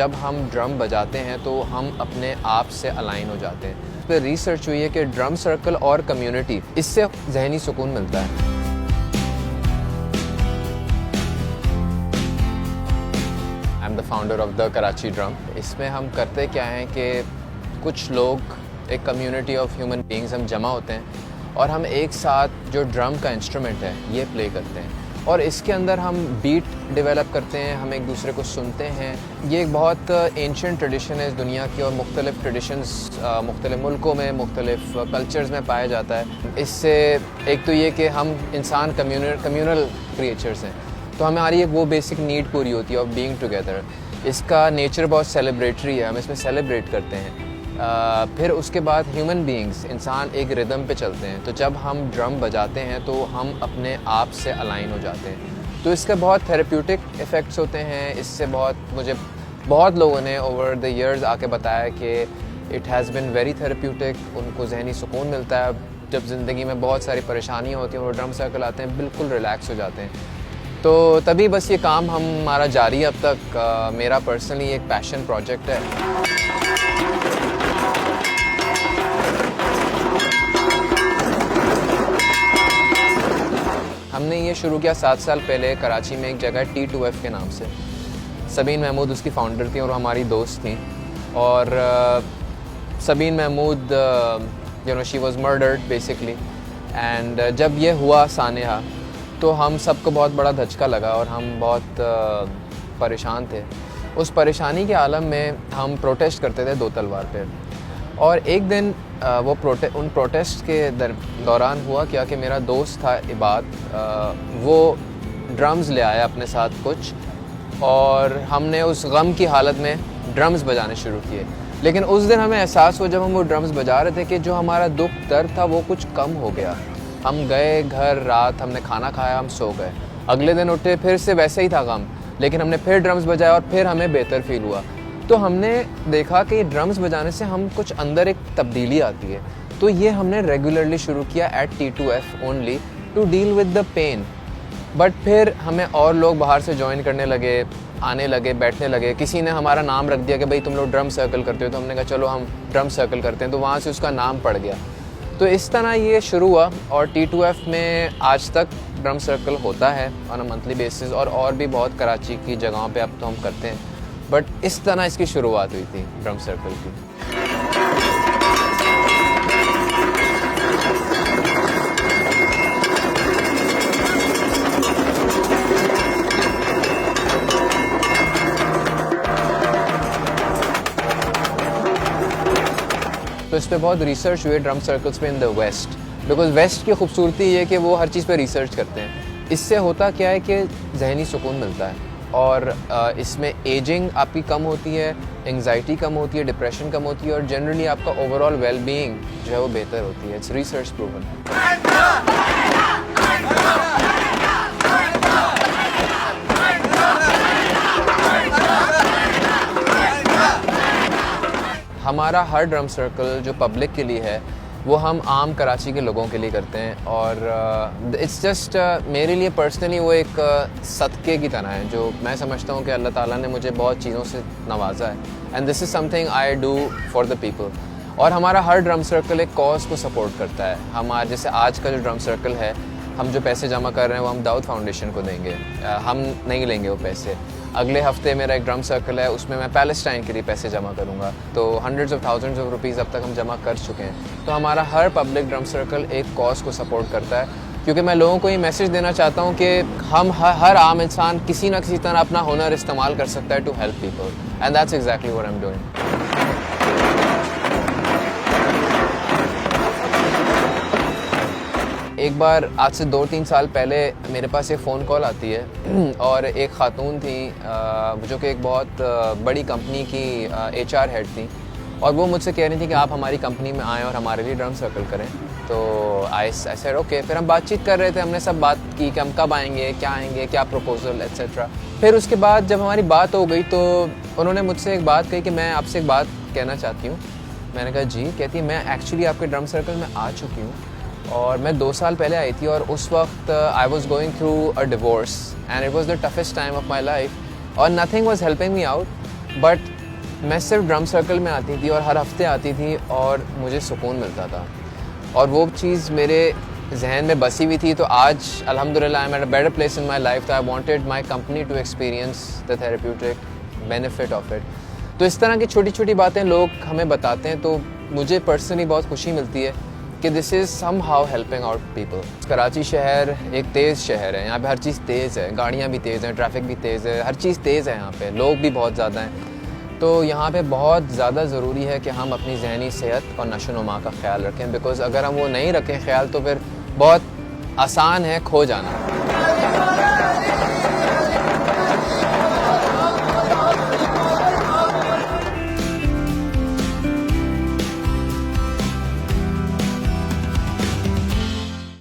जब हम ड्रम बजाते हैं तो हम अपने आप से अलाइन हो जाते हैं। इस पर रिसर्च हुई है कि ड्रम सर्कल और कम्युनिटी, इससे जहनी सुकून मिलता है। I am the founder of the Karachi drum. इसमें हम करते क्या हैं कि कुछ लोग, एक कम्युनिटी ऑफ ह्यूमन बीइंग्स, हम जमा होते हैं और हम एक साथ जो ड्रम का इंस्ट्रूमेंट है ये प्ले करते हैं और इसके अंदर हम बीट डेवलप करते हैं, हम एक दूसरे को सुनते हैं। ये एक बहुत एंशिएंट ट्रेडिशन है इस दुनिया की और मुख्तलिफ ट्रेडिशंस मुख्तलिफ मुल्कों में, मुख्तलिफ कल्चर्स में पाया जाता है। इससे एक तो ये कि हम इंसान कम्यूनल क्रिएचर्स हैं, तो हमारी एक वो बेसिक नीड पूरी होती है ऑफ बीइंग टुगेदर। इसका नेचर बहुत सेलिब्रेटरी है, हम इसमें सेलिब्रेट करते हैं। फिर उसके बाद ह्यूमन बीइंग्स, इंसान एक रिदम पे चलते हैं, तो जब हम ड्रम बजाते हैं तो हम अपने आप से अलाइन हो जाते हैं। तो इसके बहुत थेरेप्यूटिक इफ़ेक्ट्स होते हैं। इससे मुझे बहुत लोगों ने ओवर द इयर्स आके बताया कि it has been very therapeutic, उनको जहनी सुकून मिलता है। जब ज़िंदगी में बहुत सारी परेशानियाँ होती हैं, वो ड्रम सर्कल आते हैं, बिल्कुल रिलैक्स हो जाते हैं। तो तभी बस ये काम हमारा जारी है अब तक। मेरा पर्सनली एक पैशन प्रोजेक्ट है। हमने ये शुरू किया 7 साल पहले कराची में, एक जगह T2F के नाम से। सबीन महमूद उसकी फाउंडर थी और हमारी दोस्त थी। और Sabeen Mahmud she was murdered basically. And जब ये हुआ सानेहा, तो हम सबको बहुत बड़ा धचका लगा और हम बहुत परेशान थे। उस परेशानी के आलम में हम प्रोटेस्ट करते थे 2 तलवार पे। और एक दिन उन प्रोटेस्ट के दौरान हुआ क्या कि मेरा दोस्त था इबाद, वो ड्रम्स ले आया अपने साथ कुछ, और हमने उस गम की हालत में ड्रम्स बजाने शुरू किए। लेकिन उस दिन हमें एहसास हुआ जब हम वो ड्रम्स बजा रहे थे कि जो हमारा दुख दर्द था वो कुछ कम हो गया। हम गए घर, रात हमने खाना खाया, हम सो गए। अगले दिन उठे, फिर से वैसे ही था गम, लेकिन हमने फिर ड्रम्स बजाया और फिर हमें बेहतर फील हुआ। तो हमने देखा कि ड्रम्स बजाने से हम कुछ अंदर एक तब्दीली आती है। तो ये हमने रेगुलरली शुरू किया at T2F only to deal with the pain. But फिर हमें और लोग बाहर से ज्वाइन करने लगे, आने लगे, बैठने लगे। किसी ने हमारा नाम रख दिया कि भाई तुम लोग ड्रम सर्कल करते हो, तो हमने कहा चलो हम ड्रम सर्कल करते हैं, तो वहाँ से उसका नाम पड़ गया। तो इस तरह ये शुरू हुआ और T2F में आज तक ड्रम सर्कल होता है ऑन अ मंथली बेसिस, और भी बहुत कराची की जगहों पे अब तो हम करते हैं। बट इस तरह इसकी शुरुआत हुई थी ड्रम सर्कल की। तो इस पर बहुत रिसर्च हुई ड्रम सर्कल्स पे in the west, because west की खूबसूरती ये है कि वो हर चीज़ पे रिसर्च करते हैं। इससे होता क्या है कि जहनी सुकून मिलता है और इसमें एजिंग आपकी कम होती है, एंग्जाइटी कम होती है, डिप्रेशन कम होती है और जनरली आपका ओवरऑल वेल-बीइंग जो है वो बेहतर होती है। It's research proven. हमारा हर ड्रम सर्कल जो पब्लिक के लिए है वो हम आम कराची के लोगों के लिए करते हैं और इट्स जस्ट मेरे लिए पर्सनली वो एक सदक़े की तरह है, जो मैं समझता हूँ कि अल्लाह ताला ने मुझे बहुत चीज़ों से नवाजा है and this is something I do for the people. और हमारा हर ड्रम सर्कल एक कॉज को सपोर्ट करता है। हमारा जैसे आज का जो ड्रम सर्कल है, हम जो पैसे जमा कर रहे हैं वो हम दाऊद फाउंडेशन को देंगे, हम नहीं लेंगे वो पैसे। अगले हफ्ते मेरा एक ड्रम सर्कल है, उसमें मैं पैलेस्टाइन के लिए पैसे जमा करूँगा। तो hundreds of thousands of rupees अब तक हम जमा कर चुके हैं। तो हमारा हर पब्लिक ड्रम सर्कल एक कॉज को सपोर्ट करता है, क्योंकि मैं लोगों को ये मैसेज देना चाहता हूँ कि हम हर आम इंसान किसी न किसी तरह अपना हुनर इस्तेमाल कर सकता है to help people, and that's exactly what I am doing. एक बार आज से 2-3 साल पहले मेरे पास एक फ़ोन कॉल आती है और एक ख़ातून थी जो कि एक बहुत बड़ी कंपनी की HR हेड थी, और वो मुझसे कह रही थी कि आप हमारी कंपनी में आएँ और हमारे लिए ड्रम सर्कल करें। तो आई सेड ओके। फिर हम बातचीत कर रहे थे, हमने सब बात की कि हम कब आएंगे, क्या प्रपोजल एट्सेट्रा। फिर उसके बाद जब हमारी बात हो गई तो उन्होंने मुझसे एक बात कही कि मैं आपसे एक बात कहना चाहती हूँ। मैंने कहा जी। कहती है मैं एक्चुअली आपके ड्रम सर्कल में आ चुकी हूँ और मैं 2 साल पहले आई थी और उस वक्त I was going through a divorce and it was the toughest time of my life और nothing was helping me out. But मैं सिर्फ ड्रम सर्कल में आती थी और हर हफ्ते आती थी और मुझे सुकून मिलता था, और वो चीज़ मेरे जहन में बसी हुई थी। तो आज अल्हम्दुलिल्लाह I am at a better place in my life. I wanted my company to experience the therapeutic benefit of it. तो इस तरह की छोटी छोटी बातें लोग हमें बताते हैं, तो मुझे पर्सनली बहुत खुशी मिलती है कि this is somehow helping out people. Karachi शहर एक तेज़ शहर है, यहाँ पे हर चीज़ तेज़ है, गाड़ियाँ भी तेज़ हैं, ट्रैफिक भी तेज़ है, हर चीज़ तेज़ है यहाँ पे, लोग भी बहुत ज़्यादा हैं। तो यहाँ पे बहुत ज़्यादा ज़रूरी है कि हम अपनी ज़हनी सेहत और नशो-नुमा का ख्याल रखें, बिकॉज़ अगर हम वो नहीं रखें ख्याल तो फिर बहुत आसान है खो जाना।